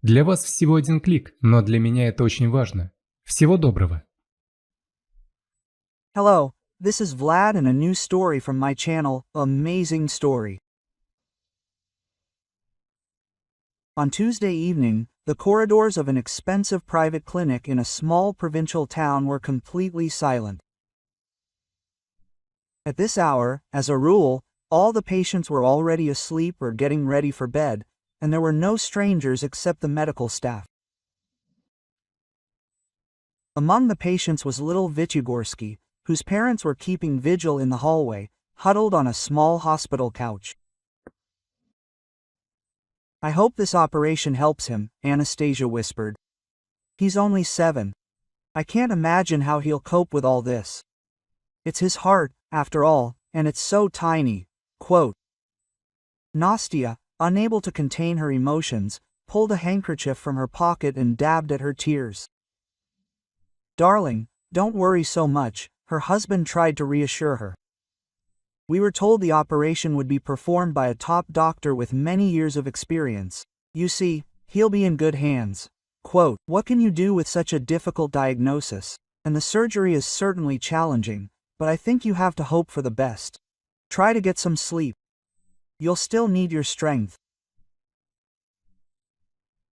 Для вас всего один клик, но для меня это очень важно. Всего доброго! Hello, this is Vlad and a new story from my channel, Amazing Story. On Tuesday evening, the corridors of an expensive private clinic in a small provincial town were completely silent. At this hour, as a rule, all the patients were already asleep or getting ready for bed, and there were no strangers except the medical staff. Among the patients was little Vichigorsky, whose parents were keeping vigil in the hallway, huddled on a small hospital couch. "I hope this operation helps him," Anastasia whispered. "He's only 7. I can't imagine how he'll cope with all this. It's his heart, after all, and it's so tiny." Quote. Nastia, unable to contain her emotions, pulled a handkerchief from her pocket and dabbed at her tears. "Darling, don't worry so much," her husband tried to reassure her. "We were told the operation would be performed by a top doctor with many years of experience. You see, he'll be in good hands." Quote. "What can you do with such a difficult diagnosis? And the surgery is certainly challenging, but I think you have to hope for the best. Try to get some sleep. You'll still need your strength."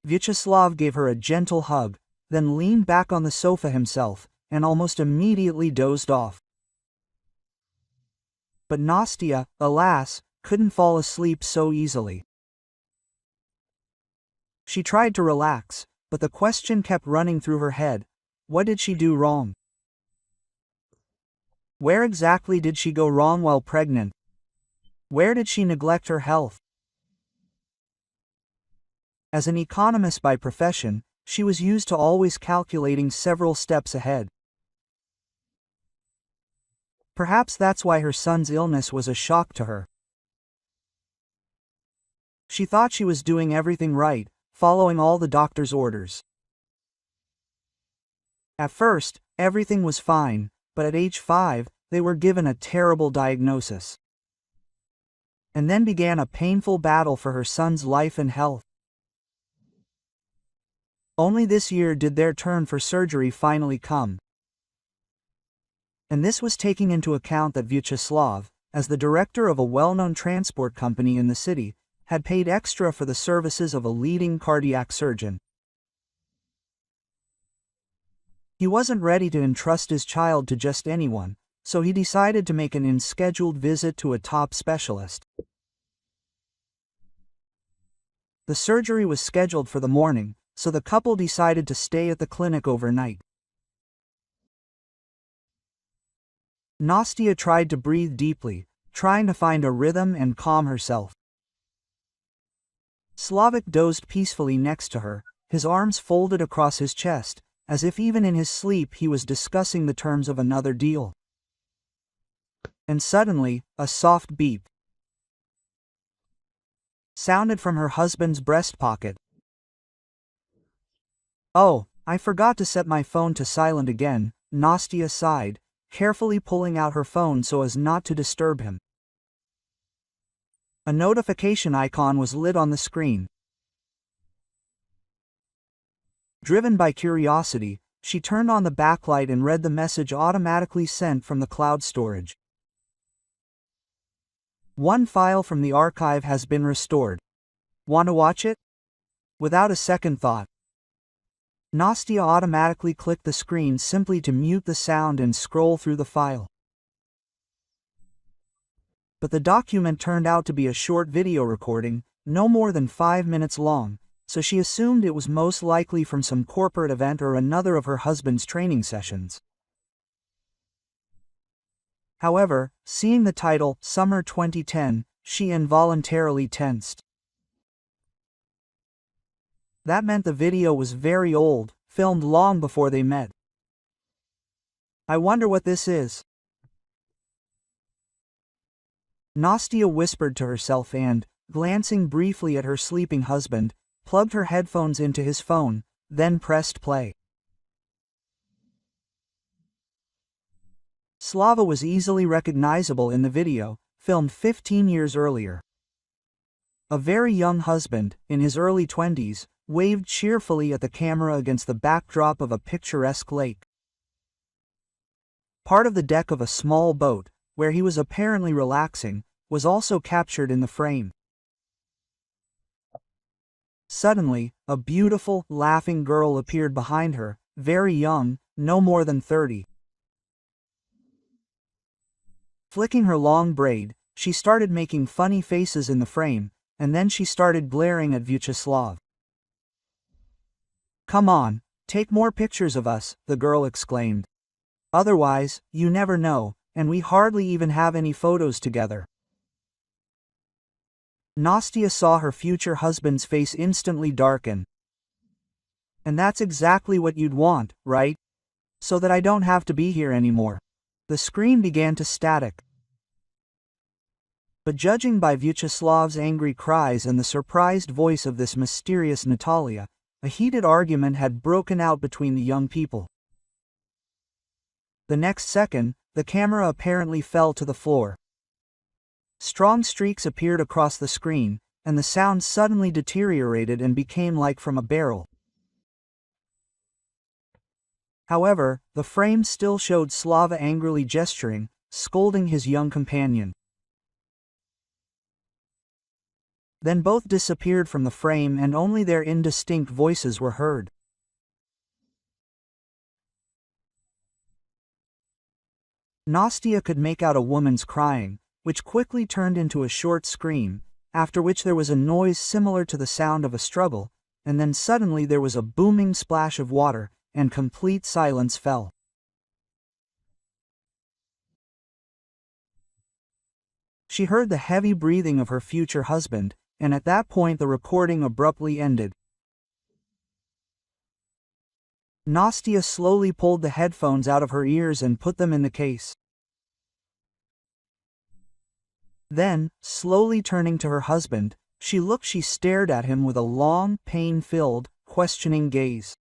Vyacheslav gave her a gentle hug, then leaned back on the sofa himself, and almost immediately dozed off. But Nastia, alas, couldn't fall asleep so easily. She tried to relax, but the question kept running through her head: what did she do wrong? Where exactly did she go wrong while pregnant? Where did she neglect her health? As an economist by profession, she was used to always calculating several steps ahead. Perhaps that's why her son's illness was a shock to her. She thought she was doing everything right, following all the doctor's orders. At first, everything was fine, but at age 5, they were given a terrible diagnosis. And then began a painful battle for her son's life and health. Only this year did their turn for surgery finally come. And this was taking into account that Vyacheslav, as the director of a well-known transport company in the city, had paid extra for the services of a leading cardiac surgeon. He wasn't ready to entrust his child to just anyone, so he decided to make an unscheduled visit to a top specialist. The surgery was scheduled for the morning, so the couple decided to stay at the clinic overnight. Nastia tried to breathe deeply, trying to find a rhythm and calm herself. Slavik dozed peacefully next to her, his arms folded across his chest, as if even in his sleep he was discussing the terms of another deal. And suddenly, a soft beep sounded from her husband's breast pocket. "Oh, I forgot to set my phone to silent again," Nastia sighed, carefully pulling out her phone so as not to disturb him. A notification icon was lit on the screen. Driven by curiosity, she turned on the backlight and read the message automatically sent from the cloud storage. "One file from the archive has been restored. Want to watch it?" Without a second thought, Nastia automatically clicked the screen simply to mute the sound and scroll through the file. But the document turned out to be a short video recording, no more than 5 minutes long, so she assumed it was most likely from some corporate event or another of her husband's training sessions. However, seeing the title, Summer 2010, she involuntarily tensed. That meant the video was very old, filmed long before they met. "I wonder what this is?" Nastia whispered to herself and, glancing briefly at her sleeping husband, plugged her headphones into his phone, then pressed play. Slava was easily recognizable in the video, filmed 15 years earlier. A very young husband, in his early 20s, waved cheerfully at the camera against the backdrop of a picturesque lake. Part of the deck of a small boat, where he was apparently relaxing, was also captured in the frame. Suddenly, a beautiful, laughing girl appeared behind her, very young, no more than 30. Flicking her long braid, she started making funny faces in the frame, and then she started glaring at Vyacheslav. "Come on, take more pictures of us," the girl exclaimed. "Otherwise, you never know, and we hardly even have any photos together." Nastya saw her future husband's face instantly darken. "And that's exactly what you'd want, right? So that I don't have to be here anymore." The screen began to static. But judging by Vyacheslav's angry cries and the surprised voice of this mysterious Natalia, a heated argument had broken out between the young people. The next second, the camera apparently fell to the floor. Strong streaks appeared across the screen, and the sound suddenly deteriorated and became like from a barrel. However, the frame still showed Slava angrily gesturing, scolding his young companion. Then both disappeared from the frame and only their indistinct voices were heard. Nastya could make out a woman's crying, which quickly turned into a short scream, after which there was a noise similar to the sound of a struggle, and then suddenly there was a booming splash of water, and complete silence fell. She heard the heavy breathing of her future husband, and at that point the recording abruptly ended. Nastya slowly pulled the headphones out of her ears and put them in the case. Then, slowly turning to her husband, she stared at him with a long, pain-filled, questioning gaze.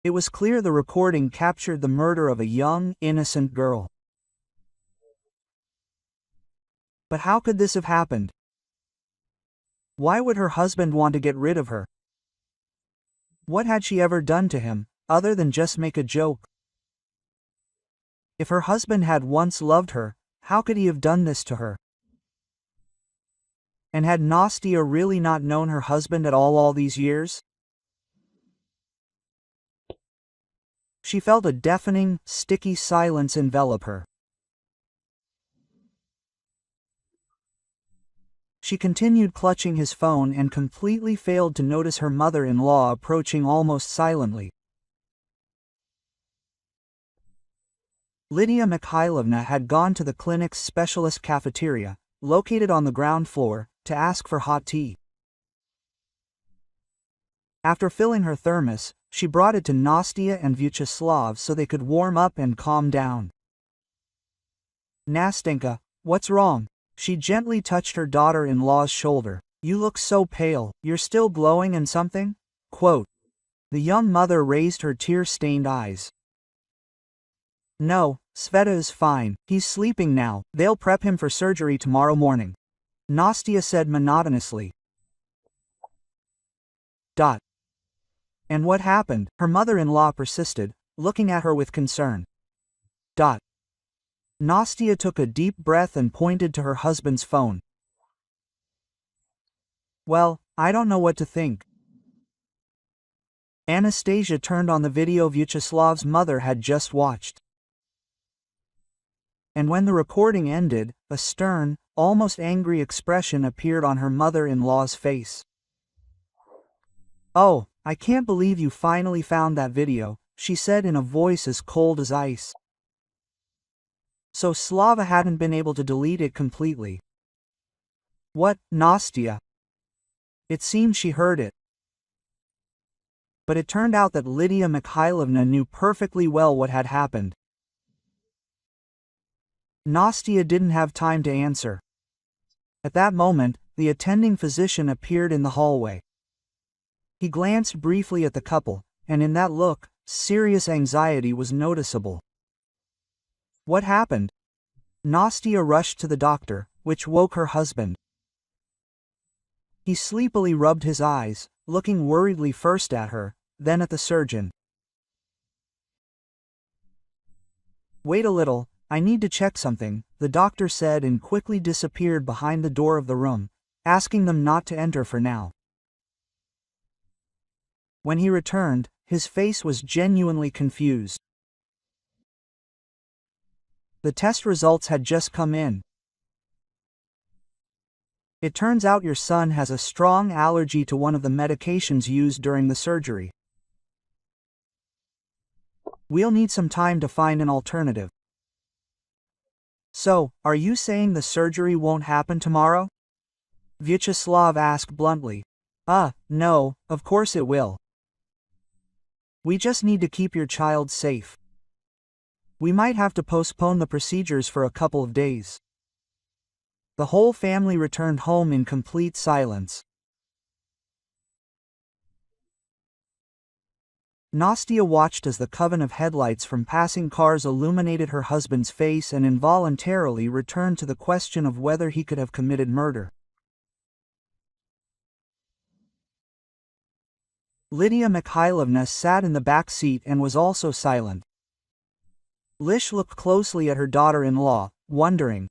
It was clear the recording captured the murder of a young, innocent girl. But how could this have happened? Why would her husband want to get rid of her? What had she ever done to him, other than just make a joke? If her husband had once loved her, how could he have done this to her? And had Nastya really not known her husband at all these years? She felt a deafening, sticky silence envelop her. She continued clutching his phone and completely failed to notice her mother-in-law approaching almost silently. Lydia Mikhailovna had gone to the clinic's specialist cafeteria, located on the ground floor, to ask for hot tea. After filling her thermos, she brought it to Nastya and Vyacheslav so they could warm up and calm down. "Nastenka, what's wrong?" She gently touched her daughter-in-law's shoulder. "You look so pale, you're still glowing and something?" Quote. The young mother raised her tear-stained eyes. "No, Sveta is fine, he's sleeping now, they'll prep him for surgery tomorrow morning," Nastya said monotonously. "And what happened?" her mother-in-law persisted, looking at her with concern. Nastya took a deep breath and pointed to her husband's phone. "Well, I don't know what to think." Anastasia turned on the video Vyacheslav's mother had just watched. And when the recording ended, a stern, almost angry expression appeared on her mother-in-law's face. "Oh, I can't believe you finally found that video," she said in a voice as cold as ice. So Slava hadn't been able to delete it completely. "What, Nastya?" It seemed she heard it. But it turned out that Lydia Mikhailovna knew perfectly well what had happened. Nastya didn't have time to answer. At that moment, the attending physician appeared in the hallway. He glanced briefly at the couple, and in that look, serious anxiety was noticeable. "What happened?" Nastya rushed to the doctor, which woke her husband. He sleepily rubbed his eyes, looking worriedly first at her, then at the surgeon. "Wait a little, I need to check something," the doctor said and quickly disappeared behind the door of the room, asking them not to enter for now. When he returned, his face was genuinely confused. The test results had just come in. It turns out your son has a strong allergy to one of the medications used during the surgery. We'll need some time to find an alternative. So, are you saying the surgery won't happen tomorrow? Vyacheslav asked bluntly. No, of course it will. We just need to keep your child safe. We might have to postpone the procedures for a couple of days. The whole family returned home in complete silence. Nastya watched as the coven of headlights from passing cars illuminated her husband's face and involuntarily returned to the question of whether he could have committed murder. Lydia Mikhailovna sat in the back seat and was also silent. Lish looked closely at her daughter-in-law, wondering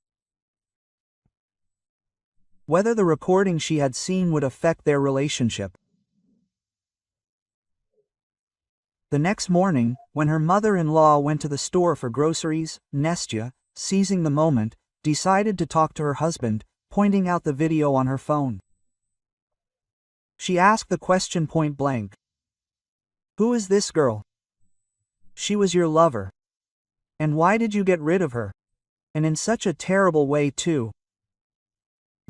whether the recording she had seen would affect their relationship. The next morning, when her mother-in-law went to the store for groceries, Nastya, seizing the moment, decided to talk to her husband, pointing out the video on her phone. She asked the question point blank. "Who is this girl? She was your lover. And why did you get rid of her? And in such a terrible way too."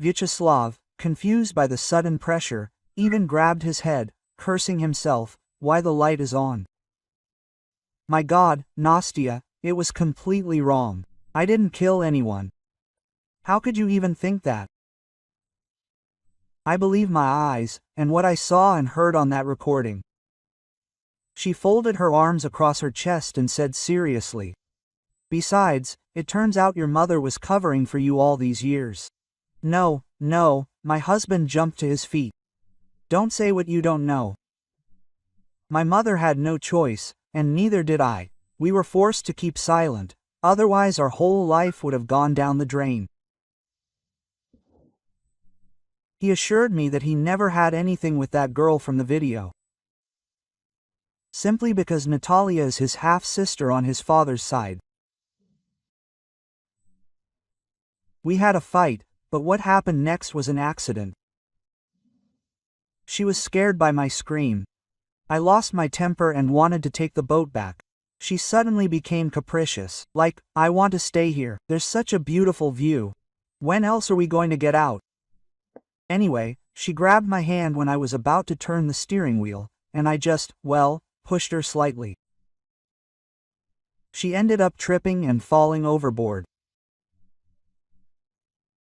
Vyacheslav, confused by the sudden pressure, even grabbed his head, cursing himself, "Why the light is on. My God, Nastya, it was completely wrong. I didn't kill anyone. How could you even think that? I believe my eyes, and what I saw and heard on that recording." She folded her arms across her chest and said seriously, "Besides, it turns out your mother was covering for you all these years." No, my husband jumped to his feet. "Don't say what you don't know. My mother had no choice, and neither did I. We were forced to keep silent, otherwise our whole life would have gone down the drain." He assured me that he never had anything with that girl from the video. Simply because Natalia is his half-sister on his father's side. We had a fight, but what happened next was an accident. She was scared by my scream. I lost my temper and wanted to take the boat back. She suddenly became capricious, like, "I want to stay here, there's such a beautiful view. When else are we going to get out?" Anyway, she grabbed my hand when I was about to turn the steering wheel, and I just, pushed her slightly. She ended up tripping and falling overboard.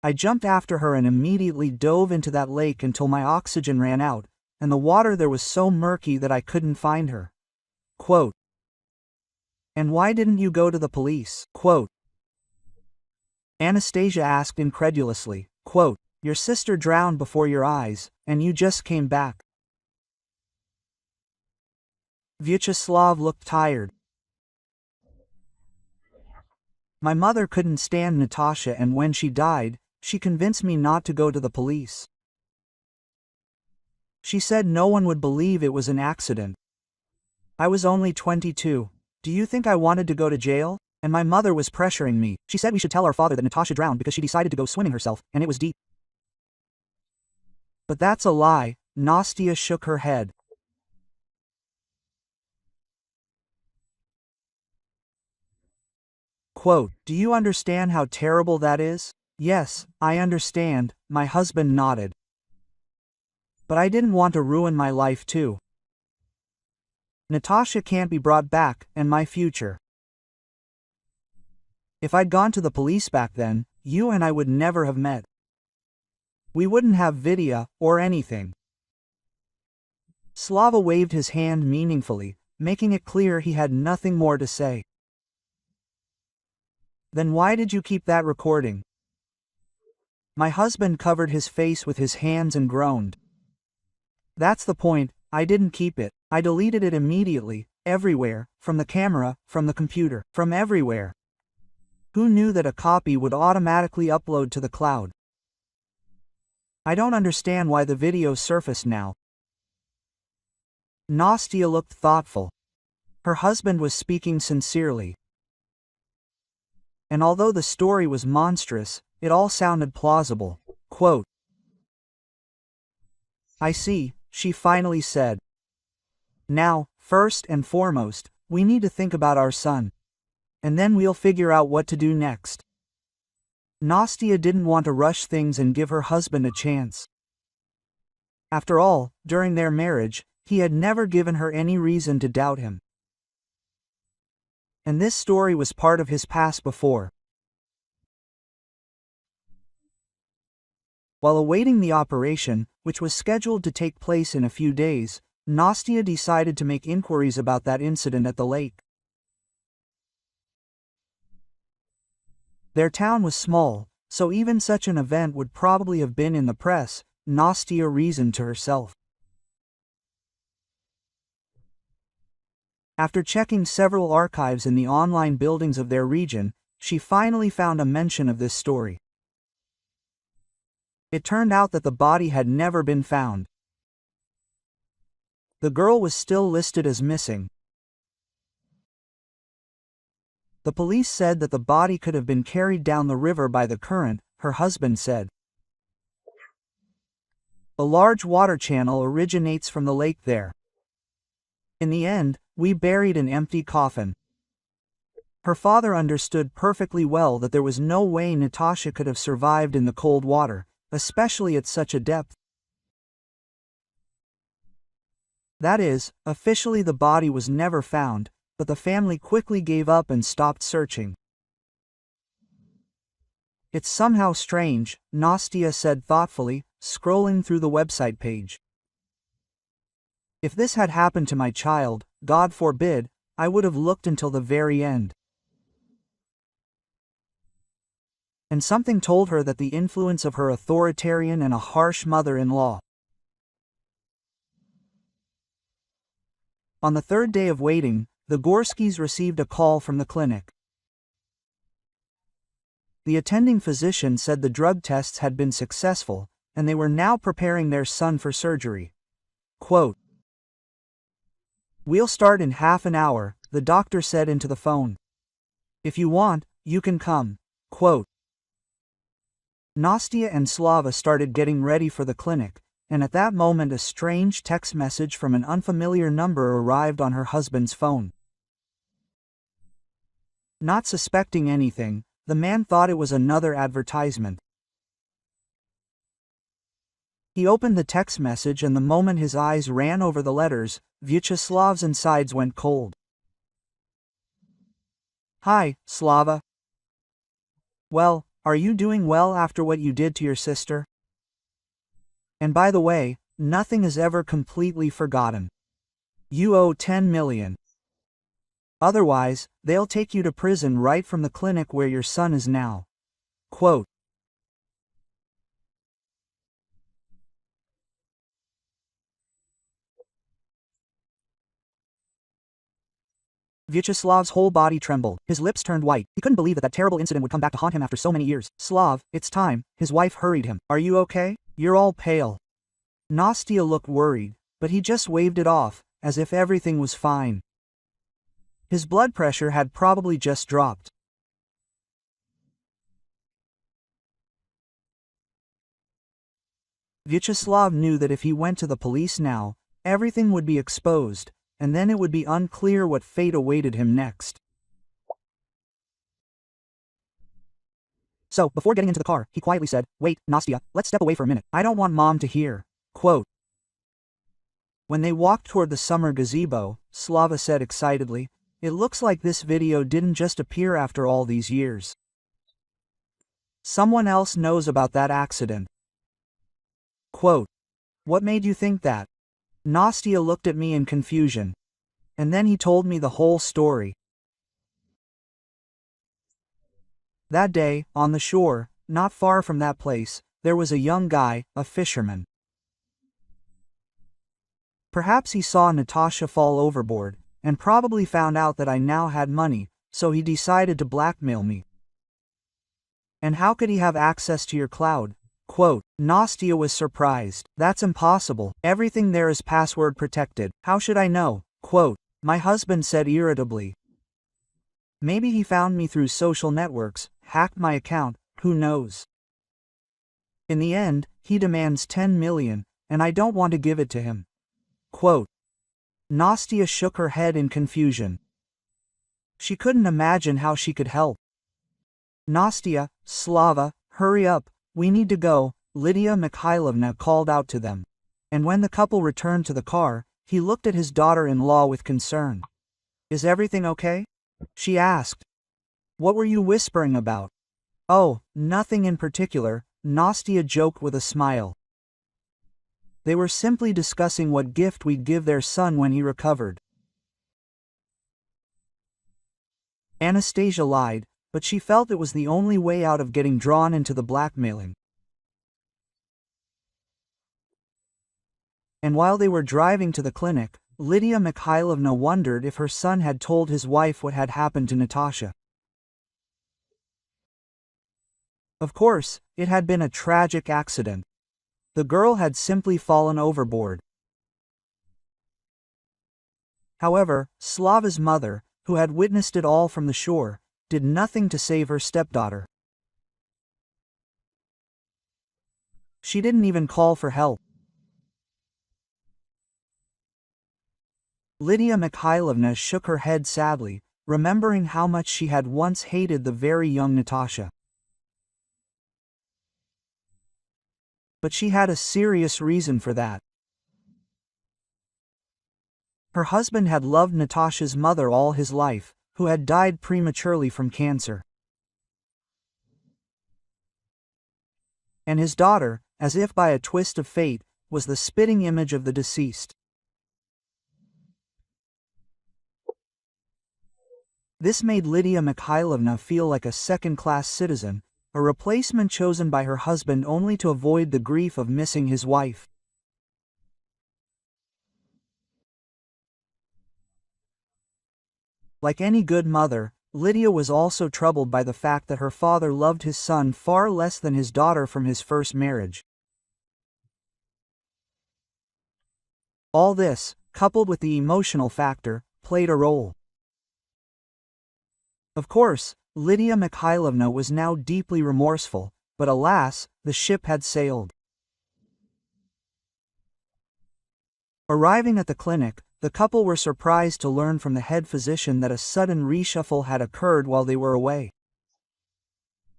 I jumped after her and immediately dove into that lake until my oxygen ran out, and the water there was so murky that I couldn't find her. Quote. "And why didn't you go to the police?" Quote. Anastasia asked incredulously. Quote, "Your sister drowned before your eyes, and you just came back." Vyacheslav looked tired. "My mother couldn't stand Natasha, and when she died, she convinced me not to go to the police. She said no one would believe it was an accident. I was only 22. Do you think I wanted to go to jail? And my mother was pressuring me. She said we should tell our father that Natasha drowned because she decided to go swimming herself, and it was deep." "But that's a lie," Nastya shook her head. Quote, "Do you understand how terrible that is?" "Yes, I understand," my husband nodded. "But I didn't want to ruin my life too. Natasha can't be brought back, and my future. If I'd gone to the police back then, you and I would never have met. We wouldn't have video, or anything." Slava waved his hand meaningfully, making it clear he had nothing more to say. "Then why did you keep that recording?" My husband covered his face with his hands and groaned. That's the point, I didn't keep it. I deleted it immediately, everywhere, from the camera, from the computer, from everywhere. Who knew that a copy would automatically upload to the cloud? I don't understand why the video surfaced now. Nastia looked thoughtful. Her husband was speaking sincerely. And although the story was monstrous, it all sounded plausible. Quote, I see, she finally said. Now, first and foremost, we need to think about our son. And then we'll figure out what to do next. Nastia didn't want to rush things and give her husband a chance. After all, during their marriage, he had never given her any reason to doubt him. And this story was part of his past before. While awaiting the operation, which was scheduled to take place in a few days, Nastia decided to make inquiries about that incident at the lake. Their town was small, so even such an event would probably have been in the press, Nastia reasoned to herself. After checking several archives in the online buildings of their region, she finally found a mention of this story. It turned out that the body had never been found. The girl was still listed as missing. The police said that the body could have been carried down the river by the current, her husband said. A large water channel originates from the lake there. In the end, we buried an empty coffin. Her father understood perfectly well that there was no way Natasha could have survived in the cold water, especially at such a depth. That is, officially the body was never found, but the family quickly gave up and stopped searching. It's somehow strange, Nastia said thoughtfully, scrolling through the website page. If this had happened to my child, God forbid, I would have looked until the very end. And something told her that the influence of her authoritarian and a harsh mother-in-law. On the third day of waiting, the Gorskys received a call from the clinic. The attending physician said the drug tests had been successful, and they were now preparing their son for surgery. Quote, We'll start in half an hour, the doctor said into the phone. If you want, you can come. Quote. Nastia and Slava started getting ready for the clinic, and at that moment a strange text message from an unfamiliar number arrived on her husband's phone. Not suspecting anything, the man thought it was another advertisement. He opened the text message, and the moment his eyes ran over the letters, Vyacheslav's insides went cold. Hi, Slava. Well, are you doing well after what you did to your sister? And by the way, nothing is ever completely forgotten. You owe 10 million. Otherwise, they'll take you to prison right from the clinic where your son is now. Quote. Vyacheslav's whole body trembled, his lips turned white. He couldn't believe that terrible incident would come back to haunt him after so many years. Slav, it's time, his wife hurried him. Are you okay? You're all pale. Nastia looked worried, but he just waved it off, as if everything was fine. His blood pressure had probably just dropped. Vyacheslav knew that if he went to the police now, everything would be exposed, and then it would be unclear what fate awaited him next. So, before getting into the car, he quietly said, Wait, Nastia, let's step away for a minute. I don't want Mom to hear. Quote. When they walked toward the summer gazebo, Slava said excitedly, It looks like this video didn't just appear after all these years. Someone else knows about that accident. Quote. What made you think that? Nastia looked at me in confusion. And then he told me the whole story. That day, on the shore, not far from that place, there was a young guy, a fisherman. Perhaps he saw Natasha fall overboard, and probably found out that I now had money, so he decided to blackmail me. And how could he have access to your cloud? Quote, Nastia was surprised. That's impossible. Everything there is password protected. How should I know? Quote, my husband said irritably. Maybe he found me through social networks, hacked my account, who knows? In the end, he demands 10 million, and I don't want to give it to him. Quote, Nastia shook her head in confusion. She couldn't imagine how she could help. Nastia, Slava, hurry up, we need to go, Lydia Mikhailovna called out to them. And when the couple returned to the car, he looked at his daughter-in-law with concern. Is everything okay? She asked. What were you whispering about? Oh, nothing in particular, Nastia joked with a smile. They were simply discussing what gift we'd give their son when he recovered. Anastasia lied, but she felt it was the only way out of getting drawn into the blackmailing. And while they were driving to the clinic, Lydia Mikhailovna wondered if her son had told his wife what had happened to Natasha. Of course, it had been a tragic accident. The girl had simply fallen overboard. However, Slava's mother, who had witnessed it all from the shore, did nothing to save her stepdaughter. She didn't even call for help. Lydia Mikhailovna shook her head sadly, remembering how much she had once hated the very young Natasha. But she had a serious reason for that. Her husband had loved Natasha's mother all his life, who had died prematurely from cancer. And his daughter, as if by a twist of fate, was the spitting image of the deceased. This made Lydia Mikhailovna feel like a second-class citizen, a replacement chosen by her husband only to avoid the grief of missing his wife. Like any good mother, Lydia was also troubled by the fact that her father loved his son far less than his daughter from his first marriage. All this, coupled with the emotional factor, played a role. Of course, Lydia Mikhailovna was now deeply remorseful, but alas, the ship had sailed. Arriving at the clinic, the couple were surprised to learn from the head physician that a sudden reshuffle had occurred while they were away.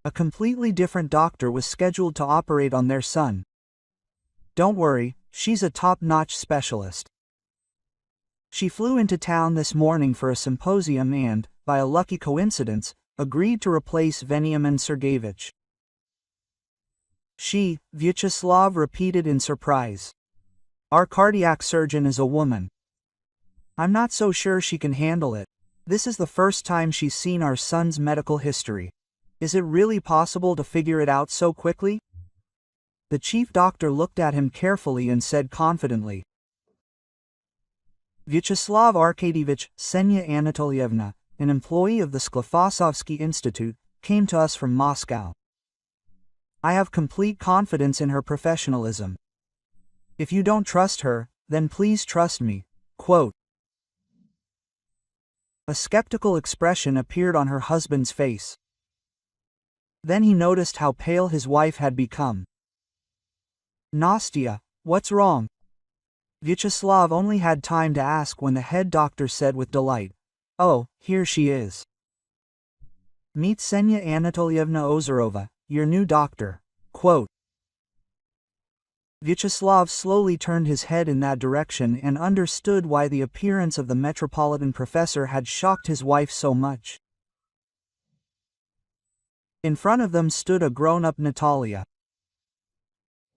A completely different doctor was scheduled to operate on their son. Don't worry, she's a top-notch specialist. She flew into town this morning for a symposium and, by a lucky coincidence, agreed to replace Veniamin Sergeyevich. She, Vyacheslav repeated in surprise. Our cardiac surgeon is a woman. I'm not so sure she can handle it. This is the first time she's seen our son's medical history. Is it really possible to figure it out so quickly? The chief doctor looked at him carefully and said confidently. Vyacheslav Arkadyevich, Ksenia Anatolievna, an employee of the Sklifosovsky Institute, came to us from Moscow. I have complete confidence in her professionalism. If you don't trust her, then please trust me. Quote. A skeptical expression appeared on her husband's face. Then he noticed how pale his wife had become. Nastia, what's wrong? Vyacheslav only had time to ask when the head doctor said with delight, Oh, here she is. Meet Ksenia Anatolievna Ozerova, your new doctor. Quote. Vyacheslav slowly turned his head in that direction and understood why the appearance of the metropolitan professor had shocked his wife so much. In front of them stood a grown-up Natalia.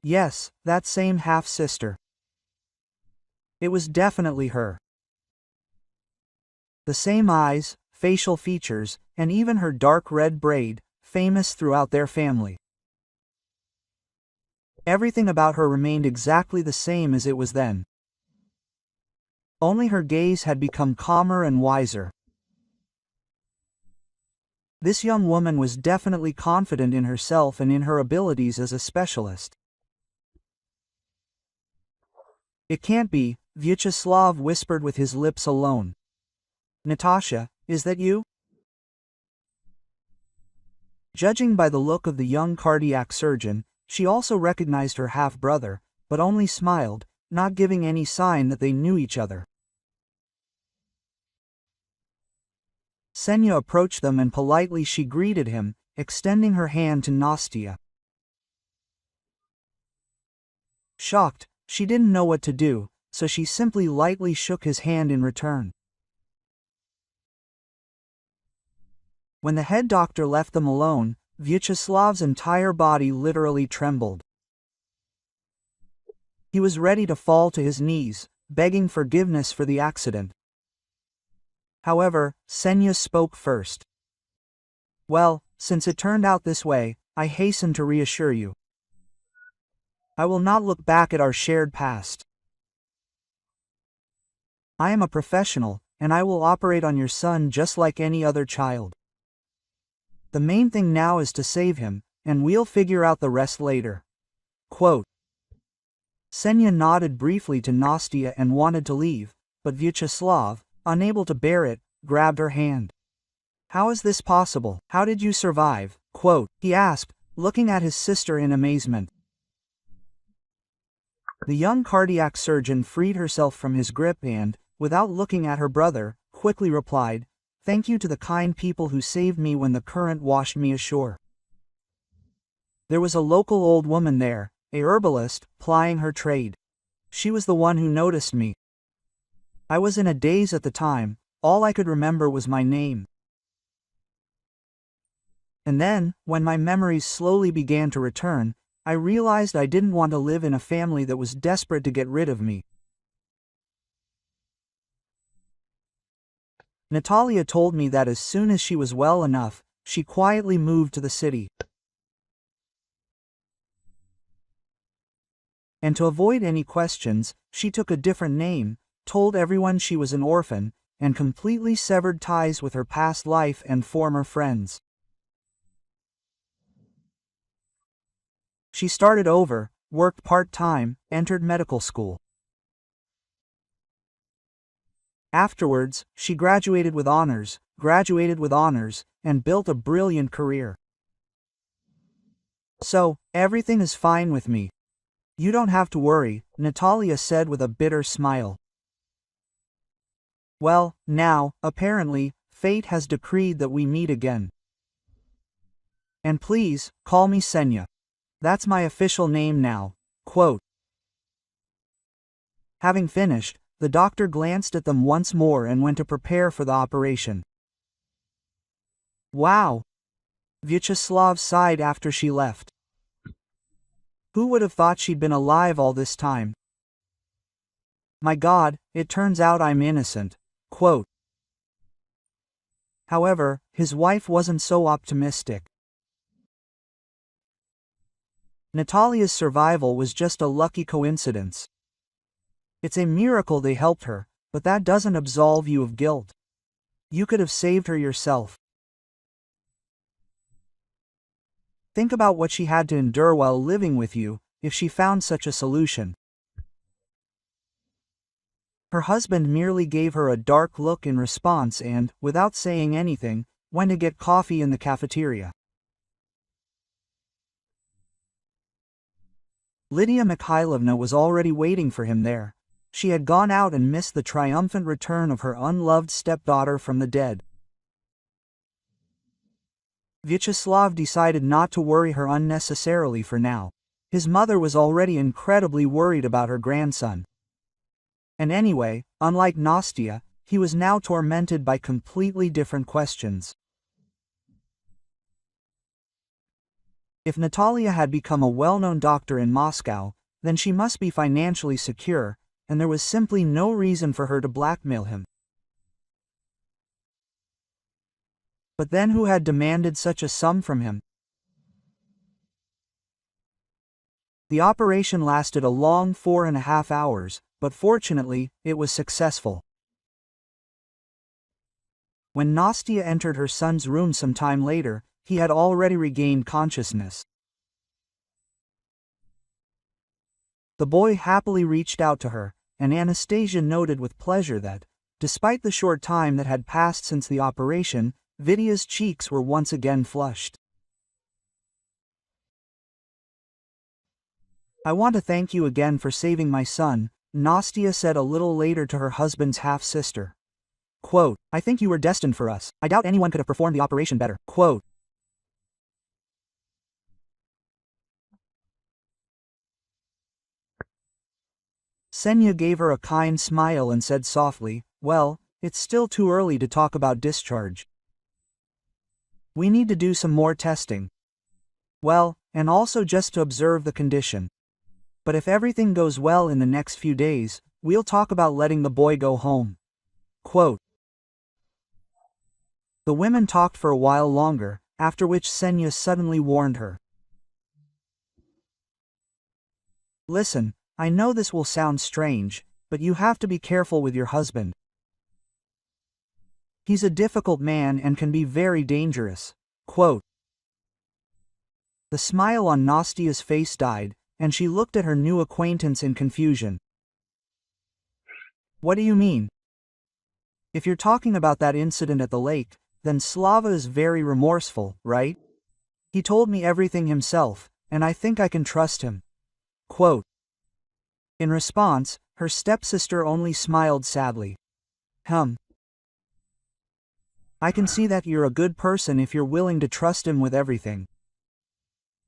Yes, that same half-sister. It was definitely her. The same eyes, facial features, and even her dark red braid, famous throughout their family. Everything about her remained exactly the same as it was then. Only her gaze had become calmer and wiser. This young woman was definitely confident in herself and in her abilities as a specialist. It can't be, Vyacheslav whispered with his lips alone. Natasha, is that you? Judging by the look of the young cardiac surgeon, she also recognized her half-brother, but only smiled, not giving any sign that they knew each other. Senya approached them and politely she greeted him, extending her hand to Nastya. Shocked, she didn't know what to do, so she simply lightly shook his hand in return. When the head doctor left them alone, Vyacheslav's entire body literally trembled. He was ready to fall to his knees, begging forgiveness for the accident. However, Senya spoke first. Well, since it turned out this way, I hasten to reassure you. I will not look back at our shared past. I am a professional, and I will operate on your son just like any other child. The main thing now is to save him, and we'll figure out the rest later. Quote. Senya nodded briefly to Nastya and wanted to leave, but Vyacheslav, unable to bear it, grabbed her hand. How is this possible? How did you survive? Quote, he asked, looking at his sister in amazement. The young cardiac surgeon freed herself from his grip and, without looking at her brother, quickly replied, "Thank you to the kind people who saved me when the current washed me ashore." There was a local old woman there, a herbalist, plying her trade. She was the one who noticed me. I was in a daze at the time, all I could remember was my name. And then, when my memories slowly began to return, I realized I didn't want to live in a family that was desperate to get rid of me. Natalia told me that as soon as she was well enough, she quietly moved to the city. And to avoid any questions, she took a different name, told everyone she was an orphan, and completely severed ties with her past life and former friends. She started over, worked part-time, entered medical school. Afterwards, she graduated with honors, and built a brilliant career. So, everything is fine with me. You don't have to worry, Natalia said with a bitter smile. Well, now, apparently, fate has decreed that we meet again. And please, call me Senya. That's my official name now. Quote. Having finished, the doctor glanced at them once more and went to prepare for the operation. Wow! Vyacheslav sighed after she left. Who would have thought she'd been alive all this time? My God, it turns out I'm innocent. Quote. However, his wife wasn't so optimistic. Natalia's survival was just a lucky coincidence. It's a miracle they helped her, but that doesn't absolve you of guilt. You could have saved her yourself. Think about what she had to endure while living with you, if she found such a solution. Her husband merely gave her a dark look in response and, without saying anything, went to get coffee in the cafeteria. Lydia Mikhailovna was already waiting for him there. She had gone out and missed the triumphant return of her unloved stepdaughter from the dead. Vyacheslav decided not to worry her unnecessarily for now. His mother was already incredibly worried about her grandson. And anyway, unlike Nastya, he was now tormented by completely different questions. If Natalia had become a well-known doctor in Moscow, then she must be financially secure, and there was simply no reason for her to blackmail him. But then who had demanded such a sum from him? The operation lasted a long 4.5 hours, but fortunately, it was successful. When Nastya entered her son's room some time later, he had already regained consciousness. The boy happily reached out to her, and Anastasia noted with pleasure that, despite the short time that had passed since the operation, Vidya's cheeks were once again flushed. "I want to thank you again for saving my son," Nastya said a little later to her husband's half-sister. Quote, "I think you were destined for us. I doubt anyone could have performed the operation better." Quote. Senya gave her a kind smile and said softly, "Well, it's still too early to talk about discharge. We need to do some more testing. Well, and also just to observe the condition. But if everything goes well in the next few days, we'll talk about letting the boy go home." Quote. The women talked for a while longer, after which Senya suddenly warned her. "Listen, I know this will sound strange, but you have to be careful with your husband. He's a difficult man and can be very dangerous." Quote. The smile on Nastya's face died, and she looked at her new acquaintance in confusion. "What do you mean? If you're talking about that incident at the lake, then Slava is very remorseful, right? He told me everything himself, and I think I can trust him." Quote. In response, her stepsister only smiled sadly. I can see that you're a good person if you're willing to trust him with everything.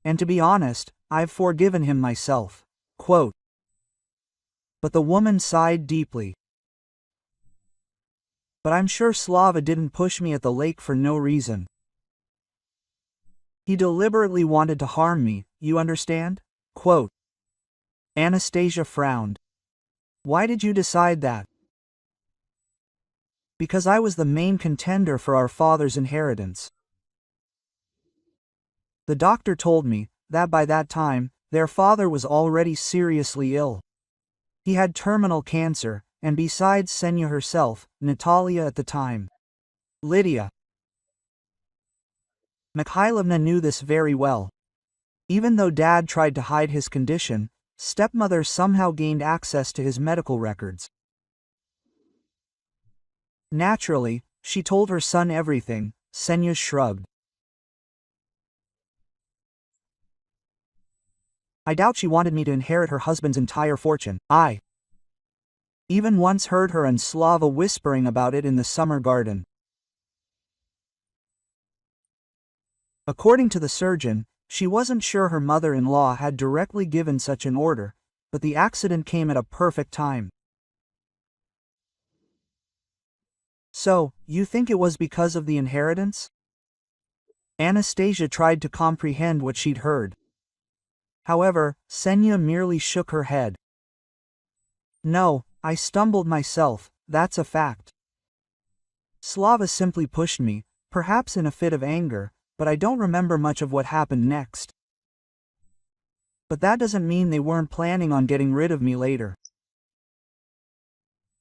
And to be honest, I've forgiven him myself." Quote. But the woman sighed deeply. "But I'm sure Slava didn't push me at the lake for no reason. He deliberately wanted to harm me, you understand?" Quote. Anastasia frowned. "Why did you decide that?" "Because I was the main contender for our father's inheritance. The doctor told me that by that time, their father was already seriously ill. He had terminal cancer, and besides Senya herself, Natalia at the time, Lydia Mikhailovna knew this very well. Even though Dad tried to hide his condition, stepmother somehow gained access to his medical records. Naturally, she told her son everything." Senya shrugged. "I doubt she wanted me to inherit her husband's entire fortune. I even once heard her and Slava whispering about it in the summer garden. According to the surgeon, she wasn't sure her mother-in-law had directly given such an order, but the accident came at a perfect time." "So, you think it was because of the inheritance?" Anastasia tried to comprehend what she'd heard. However, Senya merely shook her head. "No, I stumbled myself, that's a fact. Slava simply pushed me, perhaps in a fit of anger, but I don't remember much of what happened next. But that doesn't mean they weren't planning on getting rid of me later."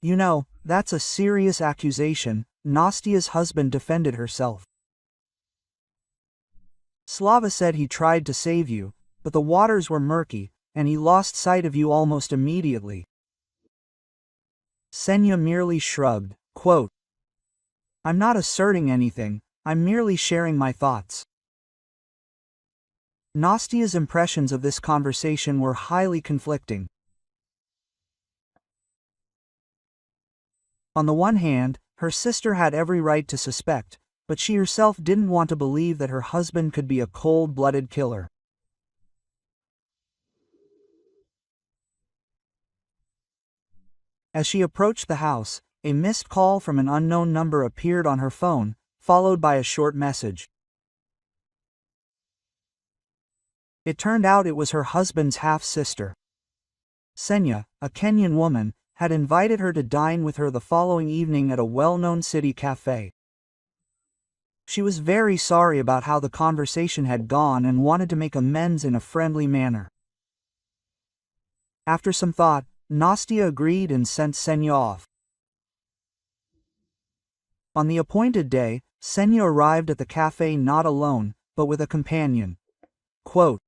"You know, that's a serious accusation," Nastya's husband defended herself. "Slava said he tried to save you, but the waters were murky, and he lost sight of you almost immediately." Senya merely shrugged. Quote, "I'm not asserting anything, I'm merely sharing my thoughts." Nastya's impressions of this conversation were highly conflicting. On the one hand, her sister had every right to suspect, but she herself didn't want to believe that her husband could be a cold-blooded killer. As she approached the house, a missed call from an unknown number appeared on her phone, followed by a short message. It turned out it was her husband's half-sister. Senya, a Kenyan woman, had invited her to dine with her the following evening at a well-known city cafe. She was very sorry about how the conversation had gone and wanted to make amends in a friendly manner. After some thought, Nastya agreed and sent Senya off. On the appointed day, Senya arrived at the cafe not alone, but with a companion. Quote,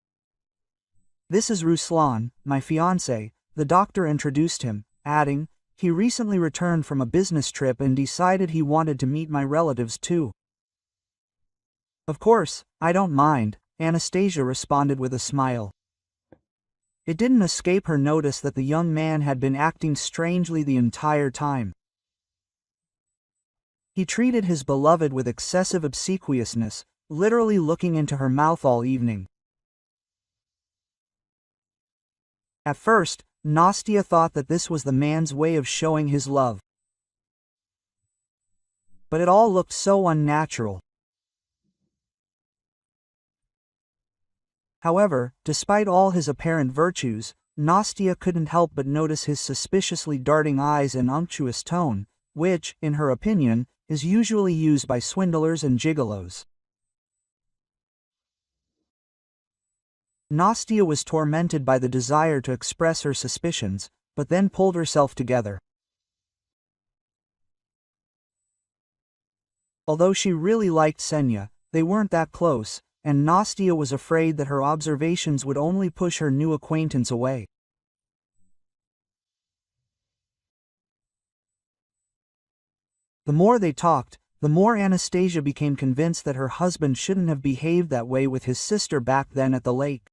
"This is Ruslan, my fiancé," the doctor introduced him, adding, "He recently returned from a business trip and decided he wanted to meet my relatives too." "Of course, I don't mind," Anastasia responded with a smile. It didn't escape her notice that the young man had been acting strangely the entire time. He treated his beloved with excessive obsequiousness, literally looking into her mouth all evening. At first, Nastya thought that this was the man's way of showing his love. But it all looked so unnatural. However, despite all his apparent virtues, Nastya couldn't help but notice his suspiciously darting eyes and unctuous tone, which, in her opinion, is usually used by swindlers and gigolos. Nastya was tormented by the desire to express her suspicions, but then pulled herself together. Although she really liked Senya, they weren't that close, and Nastya was afraid that her observations would only push her new acquaintance away. The more they talked, the more Anastasia became convinced that her husband shouldn't have behaved that way with his sister back then at the lake.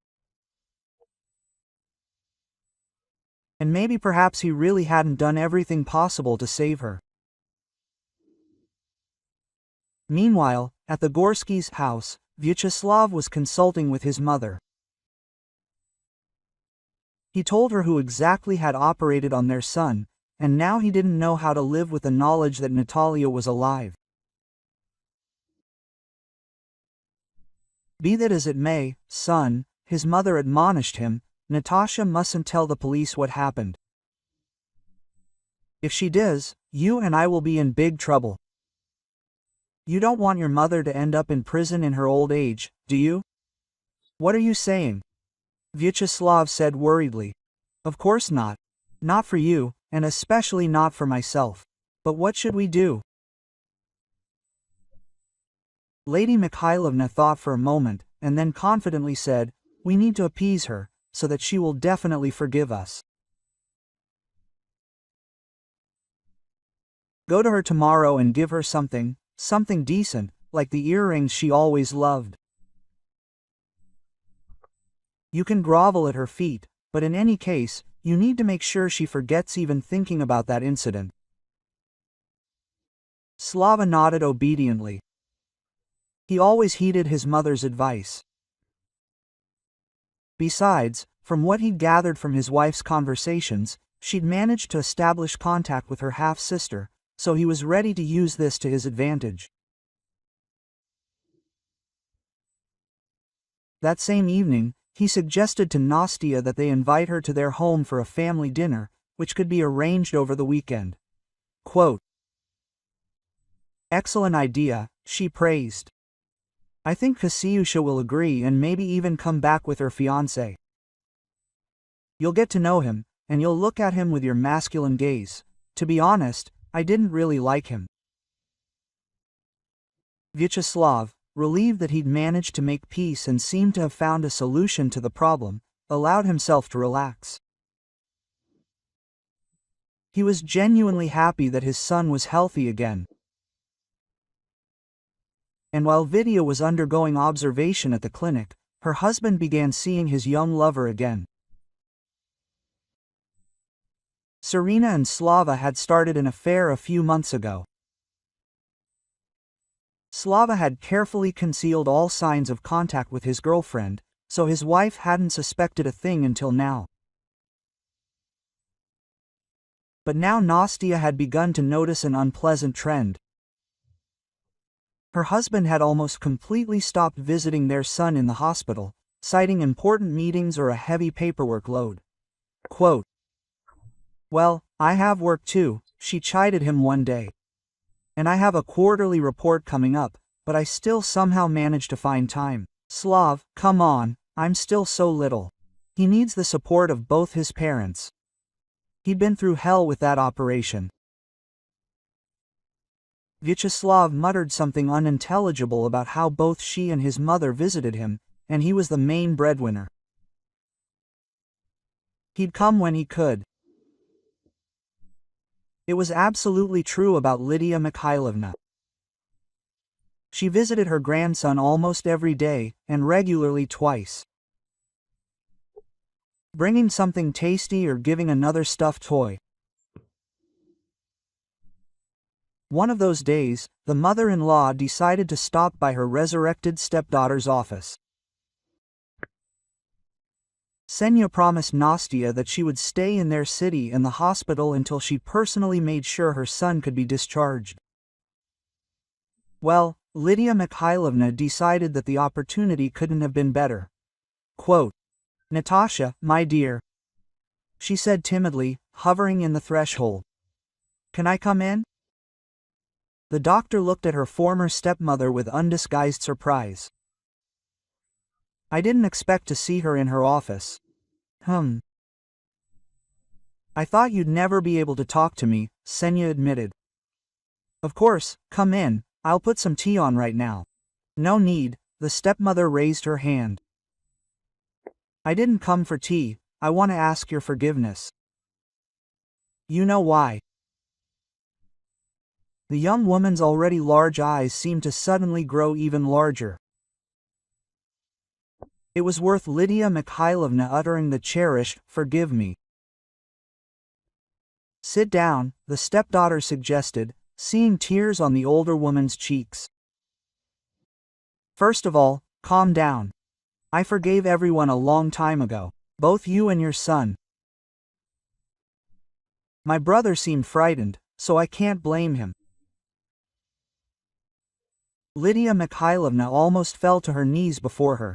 And maybe perhaps he really hadn't done everything possible to save her. Meanwhile, at the Gorskys' house, Vyacheslav was consulting with his mother. He told her who exactly had operated on their son, and now he didn't know how to live with the knowledge that Natalia was alive. "Be that as it may, son," his mother admonished him, "Natasha mustn't tell the police what happened. If she does, you and I will be in big trouble. You don't want your mother to end up in prison in her old age, do you?" "What are you saying?" Vyacheslav said worriedly. "Of course not. Not for you, and especially not for myself. But what should we do?" Lady Mikhailovna thought for a moment, and then confidently said, "We need to appease her, so that she will definitely forgive us. Go to her tomorrow and give her something decent, like the earrings she always loved. You can grovel at her feet, but in any case, you need to make sure she forgets even thinking about that incident." Slava nodded obediently. He always heeded his mother's advice. Besides, from what he'd gathered from his wife's conversations, she'd managed to establish contact with her half-sister, so he was ready to use this to his advantage. That same evening, he suggested to Nastya that they invite her to their home for a family dinner, which could be arranged over the weekend. Quote, "Excellent idea," she praised. "I think Kasyusha will agree and maybe even come back with her fiancé. You'll get to know him, and you'll look at him with your masculine gaze. To be honest, I didn't really like him." Vyacheslav, relieved that he'd managed to make peace and seemed to have found a solution to the problem, allowed himself to relax. He was genuinely happy that his son was healthy again. And while Vidya was undergoing observation at the clinic, her husband began seeing his young lover again. Serena and Slava had started an affair a few months ago. Slava had carefully concealed all signs of contact with his girlfriend, so his wife hadn't suspected a thing until now. But now Nastya had begun to notice an unpleasant trend. Her husband had almost completely stopped visiting their son in the hospital, citing important meetings or a heavy paperwork load. Quote, "Well, I have work too," she chided him one day. "And I have a quarterly report coming up, but I still somehow manage to find time. Slav, come on, I'm still so little." He needs the support of both his parents. He'd been through hell with that operation. Vyacheslav muttered something unintelligible about how both she and his mother visited him, and he was the main breadwinner. He'd come when he could. It was absolutely true about Lydia Mikhailovna. She visited her grandson almost every day, and regularly twice. Bringing something tasty or giving another stuffed toy. One of those days, the mother-in-law decided to stop by her resurrected stepdaughter's office. Ksenia promised Nastya that she would stay in their city and the hospital until she personally made sure her son could be discharged. Well, Lydia Mikhailovna decided that the opportunity couldn't have been better. Quote, "Natasha, my dear," she said timidly, hovering in the threshold. "Can I come in?" The doctor looked at her former stepmother with undisguised surprise. "I didn't expect to see her in her office." "I thought you'd never be able to talk to me," Ksenia admitted. "Of course, come in, I'll put some tea on right now." "No need," the stepmother raised her hand. "I didn't come for tea, I want to ask your forgiveness." "You know why?" The young woman's already large eyes seemed to suddenly grow even larger. It was worth Lydia Mikhailovna uttering the cherished, "Forgive me." "Sit down," the stepdaughter suggested, seeing tears on the older woman's cheeks. "First of all, calm down. I forgave everyone a long time ago, both you and your son. My brother seemed frightened, so I can't blame him." Lydia Mikhailovna almost fell to her knees before her.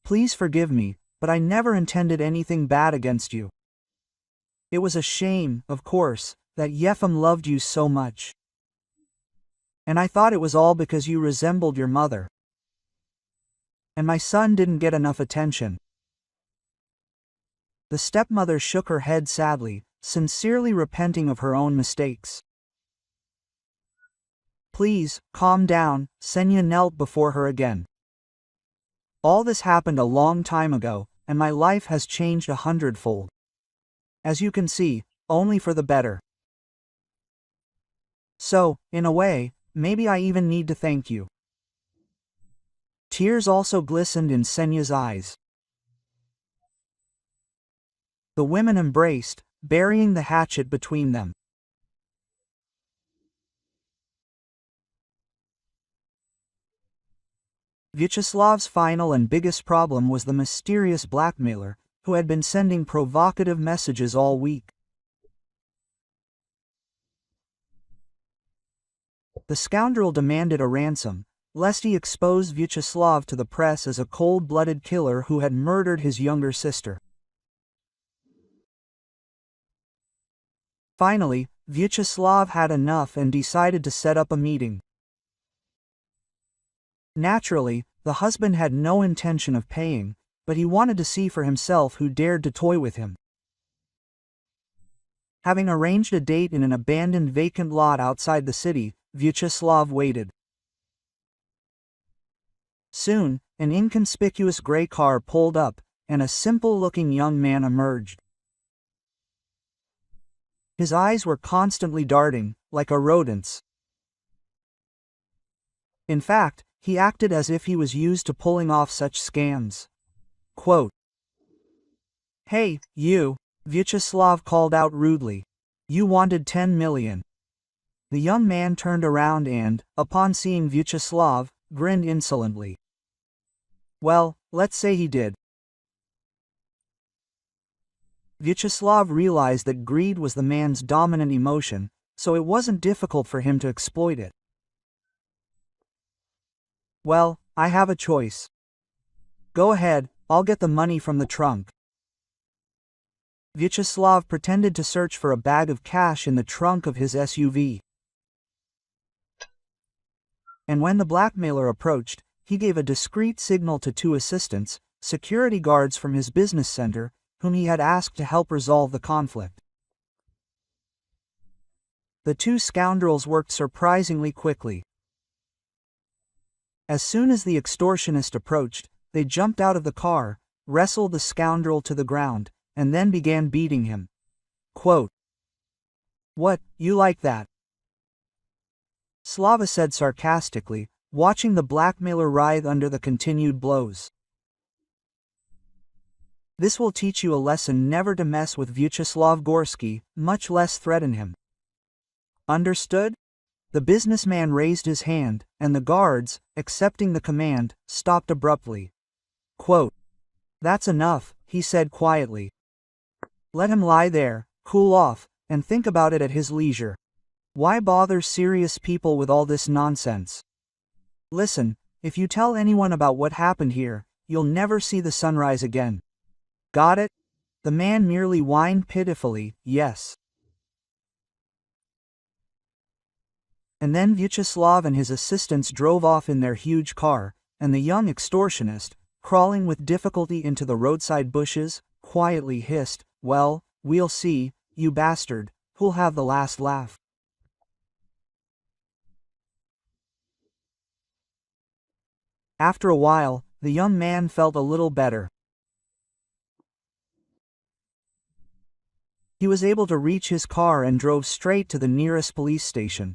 "Please forgive me, but I never intended anything bad against you. It was a shame, of course, that Yefim loved you so much. And I thought it was all because you resembled your mother. And my son didn't get enough attention." The stepmother shook her head sadly, sincerely repenting of her own mistakes. "Please, calm down," Ksenia knelt before her again. "All this happened a long time ago, and my life has changed 100-fold. As you can see, only for the better. So, in a way, maybe I even need to thank you." Tears also glistened in Ksenia's eyes. The women embraced, burying the hatchet between them. Vyacheslav's final and biggest problem was the mysterious blackmailer, who had been sending provocative messages all week. The scoundrel demanded a ransom, lest he expose Vyacheslav to the press as a cold-blooded killer who had murdered his younger sister. Finally, Vyacheslav had enough and decided to set up a meeting. Naturally, the husband had no intention of paying, but he wanted to see for himself who dared to toy with him. Having arranged a date in an abandoned vacant lot outside the city, Vyacheslav waited. Soon, an inconspicuous gray car pulled up, and a simple-looking young man emerged. His eyes were constantly darting, like a rodent's. In fact, he acted as if he was used to pulling off such scams. Quote, "Hey, you," Vyacheslav called out rudely. "You wanted 10 million. The young man turned around and, upon seeing Vyacheslav, grinned insolently. "Well, let's say he did." Vyacheslav realized that greed was the man's dominant emotion, so it wasn't difficult for him to exploit it. "Well, I have a choice. Go ahead, I'll get the money from the trunk." Vyacheslav pretended to search for a bag of cash in the trunk of his SUV. And when the blackmailer approached, he gave a discreet signal to two assistants, security guards from his business center, whom he had asked to help resolve the conflict. The two scoundrels worked surprisingly quickly. As soon as the extortionist approached, they jumped out of the car, wrestled the scoundrel to the ground, and then began beating him. Quote, "What, you like that?" Slava said sarcastically, watching the blackmailer writhe under the continued blows. This will teach you a lesson never to mess with Vyacheslav Gorsky, much less threaten him. Understood? The businessman raised his hand, and the guards, accepting the command, stopped abruptly. Quote, "That's enough," he said quietly. "Let him lie there, cool off, and think about it at his leisure. Why bother serious people with all this nonsense? Listen, if you tell anyone about what happened here, you'll never see the sunrise again. Got it?" The man merely whined pitifully, "Yes." And then Vyacheslav and his assistants drove off in their huge car, and the young extortionist, crawling with difficulty into the roadside bushes, quietly hissed, "Well, we'll see, you bastard, who'll have the last laugh." After a while, the young man felt a little better. He was able to reach his car and drove straight to the nearest police station.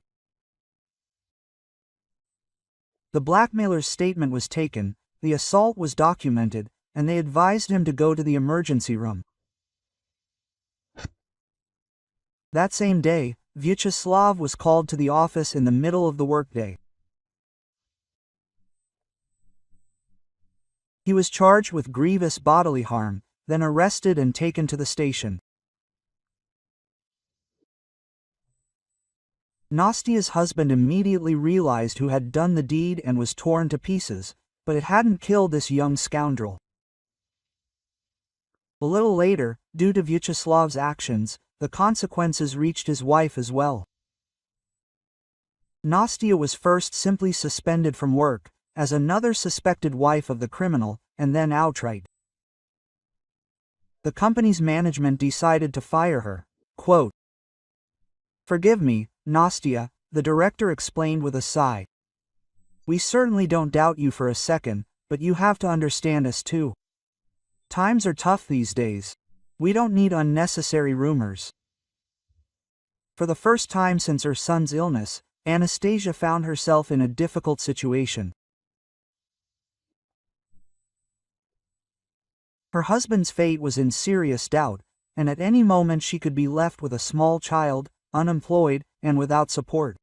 The blackmailer's statement was taken, the assault was documented, and they advised him to go to the emergency room. That same day, Vyacheslav was called to the office in the middle of the workday. He was charged with grievous bodily harm, then arrested and taken to the station. Nastia's husband immediately realized who had done the deed and was torn to pieces, but it hadn't killed this young scoundrel. A little later, due to Vyacheslav's actions, the consequences reached his wife as well. Nastia was first simply suspended from work, as another suspected wife of the criminal, and then outright. The company's management decided to fire her. Quote, "Forgive me, Nastia," the director explained with a sigh. "We certainly don't doubt you for a second, but you have to understand us too. Times are tough these days. We don't need unnecessary rumors." For the first time since her son's illness, Anastasia found herself in a difficult situation. Her husband's fate was in serious doubt, and at any moment she could be left with a small child, unemployed, and without support.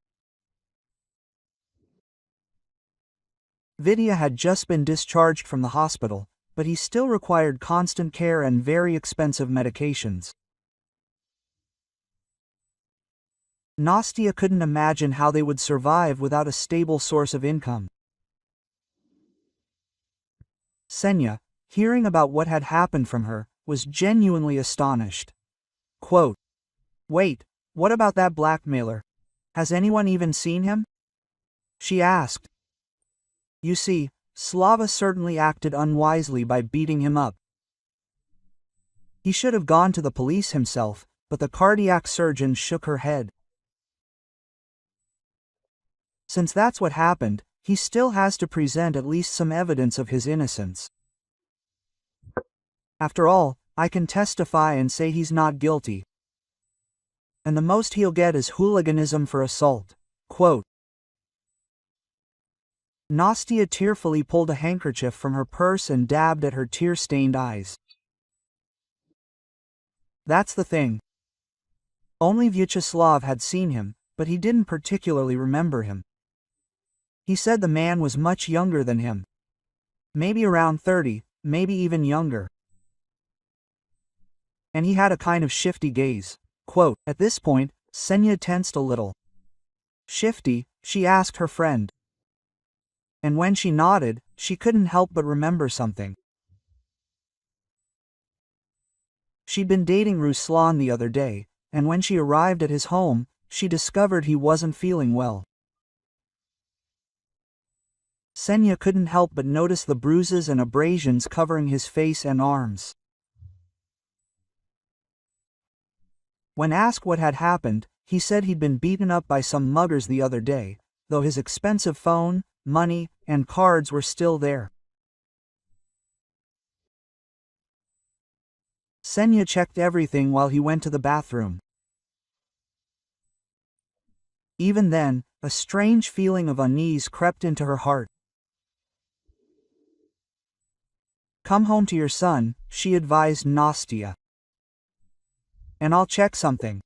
Vidya had just been discharged from the hospital, but he still required constant care and very expensive medications. Nastia couldn't imagine how they would survive without a stable source of income. Senya, hearing about what had happened from her, was genuinely astonished. Quote, "Wait, what about that blackmailer? Has anyone even seen him?" she asked. You see, Slava certainly acted unwisely by beating him up. He should have gone to the police himself, but the cardiac surgeon shook her head. Since that's what happened, he still has to present at least some evidence of his innocence. After all, I can testify and say he's not guilty. And the most he'll get is hooliganism for assault." Quote. Nastia tearfully pulled a handkerchief from her purse and dabbed at her tear-stained eyes. That's the thing. Only Vyacheslav had seen him, but he didn't particularly remember him. He said the man was much younger than him. Maybe around 30, maybe even younger. And he had a kind of shifty gaze. Quote, at this point, Senya tensed a little. Shifty, she asked her friend. And when she nodded, she couldn't help but remember something. She'd been dating Ruslan the other day, and when she arrived at his home, she discovered he wasn't feeling well. Senya couldn't help but notice the bruises and abrasions covering his face and arms. When asked what had happened, he said he'd been beaten up by some muggers the other day, though his expensive phone, money, and cards were still there. Senya checked everything while he went to the bathroom. Even then, a strange feeling of unease crept into her heart. "Come home to your son," she advised Nastia. "And I'll check something."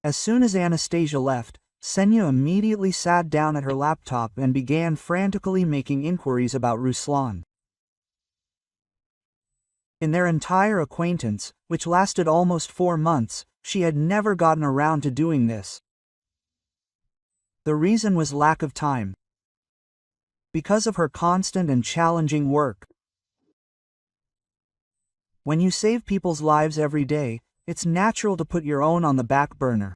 As soon as Anastasia left, Senya immediately sat down at her laptop and began frantically making inquiries about Ruslan. In their entire acquaintance, which lasted almost 4 months, she had never gotten around to doing this. The reason was lack of time. Because of her constant and challenging work. When you save people's lives every day, it's natural to put your own on the back burner.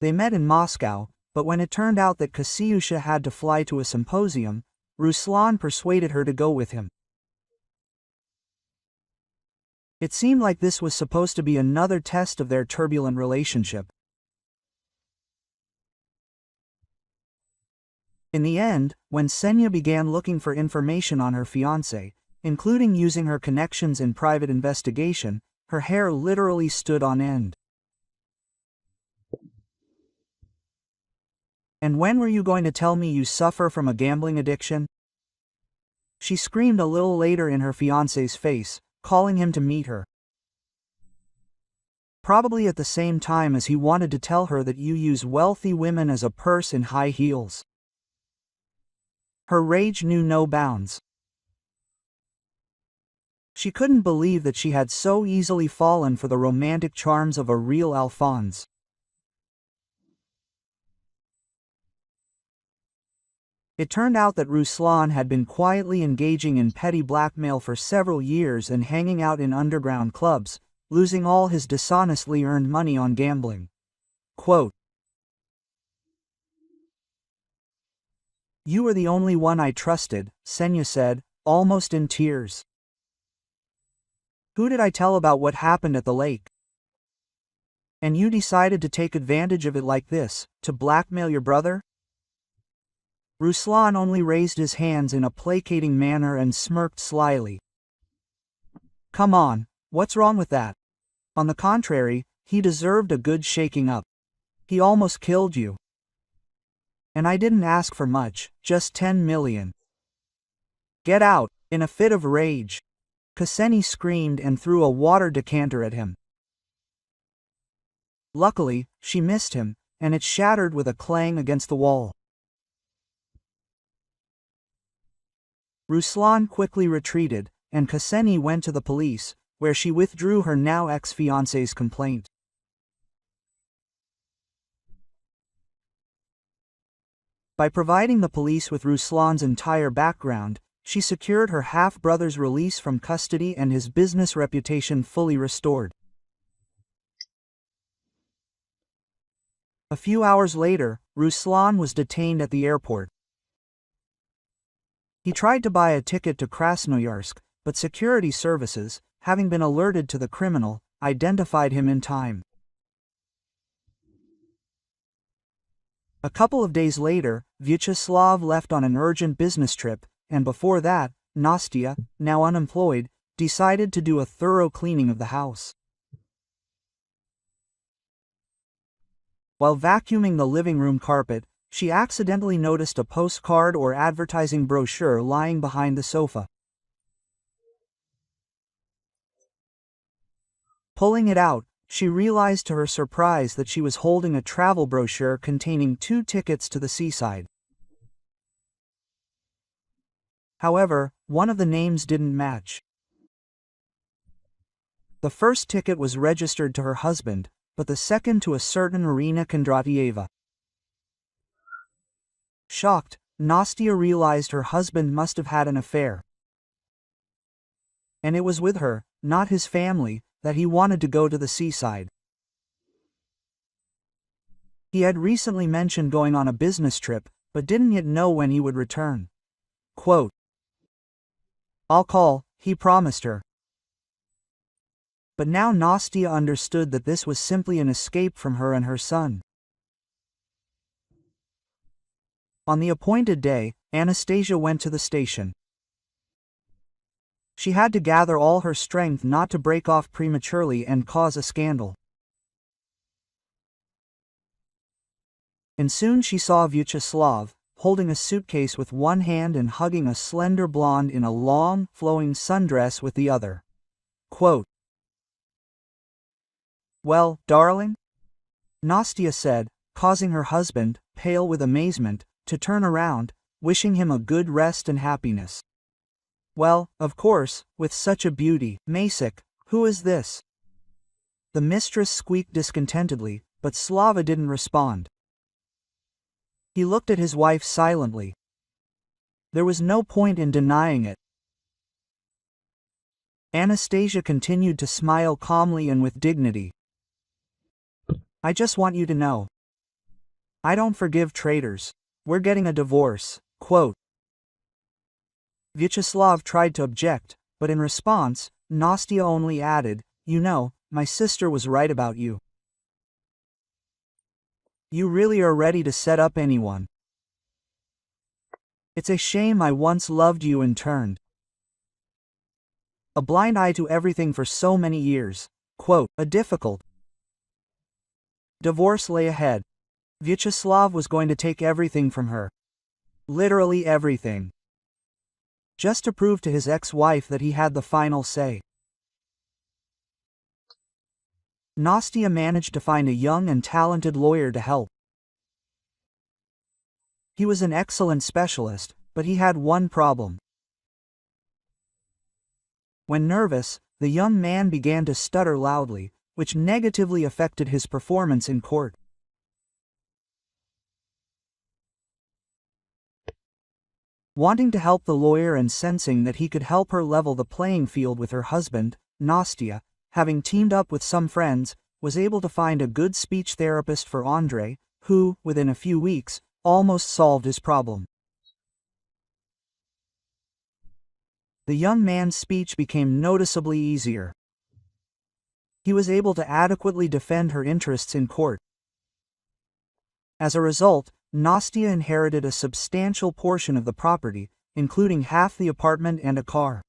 They met in Moscow, but when it turned out that Kasyusha had to fly to a symposium, Ruslan persuaded her to go with him. It seemed like this was supposed to be another test of their turbulent relationship. In the end, when Senya began looking for information on her fiancé, including using her connections in private investigation, her hair literally stood on end. "And when were you going to tell me you suffer from a gambling addiction?" she screamed a little later in her fiancé's face, calling him to meet her. Probably at the same time as he wanted to tell her that you use wealthy women as a purse in high heels. Her rage knew no bounds. She couldn't believe that she had so easily fallen for the romantic charms of a real Alphonse. It turned out that Ruslan had been quietly engaging in petty blackmail for several years and hanging out in underground clubs, losing all his dishonestly earned money on gambling. Quote, "You were the only one I trusted," Senya said, almost in tears. "Who did I tell about what happened at the lake? And you decided to take advantage of it like this, to blackmail your brother?" Ruslan only raised his hands in a placating manner and smirked slyly. "Come on, what's wrong with that? On the contrary, he deserved a good shaking up. He almost killed you. And I didn't ask for much, just 10 million. Get out!" In a fit of rage, Kseni screamed and threw a water decanter at him. Luckily, she missed him, and it shattered with a clang against the wall. Ruslan quickly retreated, and Kseni went to the police, where she withdrew her now ex-fiancé's complaint. By providing the police with Ruslan's entire background, she secured her half-brother's release from custody and his business reputation fully restored. A few hours later, Ruslan was detained at the airport. He tried to buy a ticket to Krasnoyarsk, but security services, having been alerted to the criminal, identified him in time. A couple of days later, Vyacheslav left on an urgent business trip, and before that, Nastia, now unemployed, decided to do a thorough cleaning of the house. While vacuuming the living room carpet, she accidentally noticed a postcard or advertising brochure lying behind the sofa. Pulling it out, she realized to her surprise that she was holding a travel brochure containing 2 tickets to the seaside. However, one of the names didn't match. The first ticket was registered to her husband, but the second to a certain Irina Kondratieva. Shocked, Nastia realized her husband must have had an affair. And it was with her, not his family, that he wanted to go to the seaside. He had recently mentioned going on a business trip, but didn't yet know when he would return. Quote, "I'll call," he promised her. But now Nastya understood that this was simply an escape from her and her son. On the appointed day, Anastasia went to the station. She had to gather all her strength not to break off prematurely and cause a scandal. And soon she saw Vyacheslav, holding a suitcase with one hand and hugging a slender blonde in a long, flowing sundress with the other. Quote, "Well, darling?" Nastya said, causing her husband, pale with amazement, to turn around, wishing him a good rest and happiness. "Well, of course, with such a beauty, Masik, who is this?" The mistress squeaked discontentedly, but Slava didn't respond. He looked at his wife silently. There was no point in denying it. Anastasia continued to smile calmly and with dignity. "I just want you to know. I don't forgive traitors. We're getting a divorce." Quote. Vyacheslav tried to object, but in response, Nastya only added, "You know, my sister was right about you. You really are ready to set up anyone. It's a shame I once loved you and turned a blind eye to everything for so many years." Quote, "A difficult divorce lay ahead. Vyacheslav was going to take everything from her. Literally everything. Just to prove to his ex-wife that he had the final say." Nastya managed to find a young and talented lawyer to help. He was an excellent specialist, but he had one problem. When nervous, the young man began to stutter loudly, which negatively affected his performance in court. Wanting to help the lawyer and sensing that he could help her level the playing field with her husband, Nastya, having teamed up with some friends, was able to find a good speech therapist for Andrei, who, within a few weeks, almost solved his problem. The young man's speech became noticeably easier. He was able to adequately defend her interests in court. As a result, Nastya inherited a substantial portion of the property, including half the apartment and a car.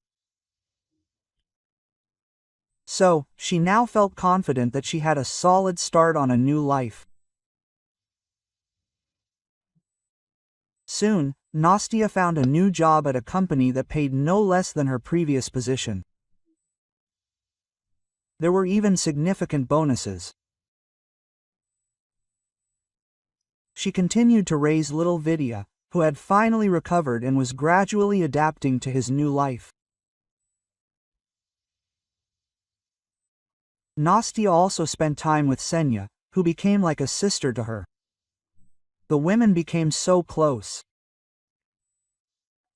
So, she now felt confident that she had a solid start on a new life. Soon, Nastya found a new job at a company that paid no less than her previous position. There were even significant bonuses. She continued to raise little Vidya, who had finally recovered and was gradually adapting to his new life. Nastya also spent time with Senya, who became like a sister to her. The women became so close.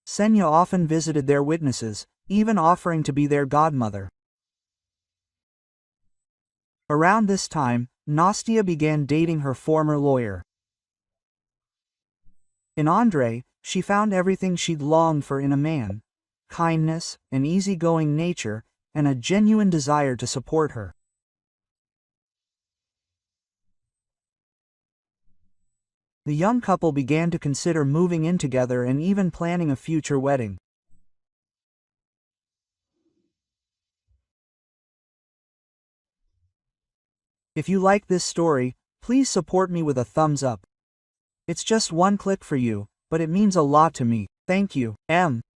Senya often visited their witnesses, even offering to be their godmother. Around this time, Nastya began dating her former lawyer. In Andrei, she found everything she'd longed for in a man: kindness, an easygoing nature, and a genuine desire to support her. The young couple began to consider moving in together and even planning a future wedding. If you like this story, please support me with a thumbs up. It's just one click for you, but it means a lot to me. Thank you.